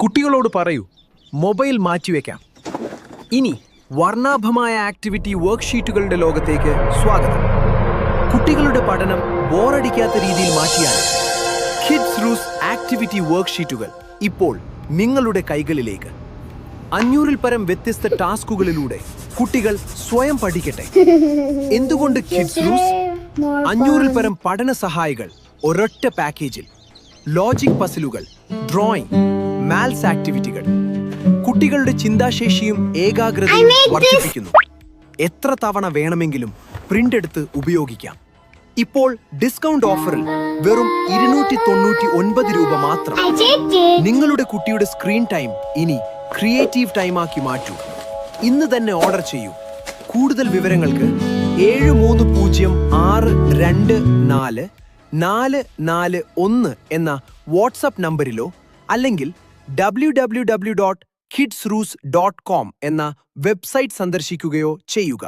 കുട്ടികളോട് പറയൂ, മൊബൈൽ മാറ്റിവെക്കാം. ഇനി വർണ്ണാഭമായ ആക്ടിവിറ്റി വർക്ക്ഷീറ്റുകളുടെ ലോകത്തേക്ക് സ്വാഗതം. കുട്ടികളുടെ പഠനം ബോറടിക്കാത്ത രീതിയിൽ മാറ്റിയാൽ കിഡ്സ് റൂസ് ആക്ടിവിറ്റി വർക്ക്ഷീറ്റുകൾ ഇപ്പോൾ നിങ്ങളുടെ കൈകളിലേക്ക്. 500-ൽ പരം വ്യത്യസ്ത ടാസ്കുകളിലൂടെ കുട്ടികൾ സ്വയം പഠിക്കട്ടെ. എന്തുകൊണ്ട് കിഡ്സ് റൂസ്? 500-ൽ പരം പഠന സഹായികൾ ഒരൊറ്റ പാക്കേജിൽ. ലോജിക് പസിലുകൾ, ഡ്രോയിങ്, മാത്സ് ആക്ടിവിറ്റികൾ. കുട്ടികളുടെ ചിന്താശേഷിയും ഏകാഗ്രതയും വർദ്ധിപ്പിക്കുന്നു. എത്ര തവണ വേണമെങ്കിലും പ്രിന്റ് എടുത്ത് ഉപയോഗിക്കാം. ഇപ്പോൾ ഡിസ്കൗണ്ട് ഓഫറിൽ വെറും 299 രൂപ മാത്രം. നിങ്ങളുടെ കുട്ടിയുടെ സ്ക്രീൻ ടൈം ഇനി ക്രിയേറ്റീവ് ടൈമാക്കി മാറ്റൂ. ഇന്ന് തന്നെ ഓർഡർ ചെയ്യൂ. കൂടുതൽ വിവരങ്ങൾക്ക് 7326244441 എന്ന വാട്സ്ആപ്പ് നമ്പറിലോ അല്ലെങ്കിൽ www.kidsroos.com എന്ന വെബ്സൈറ്റ് സന്ദർശിക്കുകയോ ചെയ്യുക.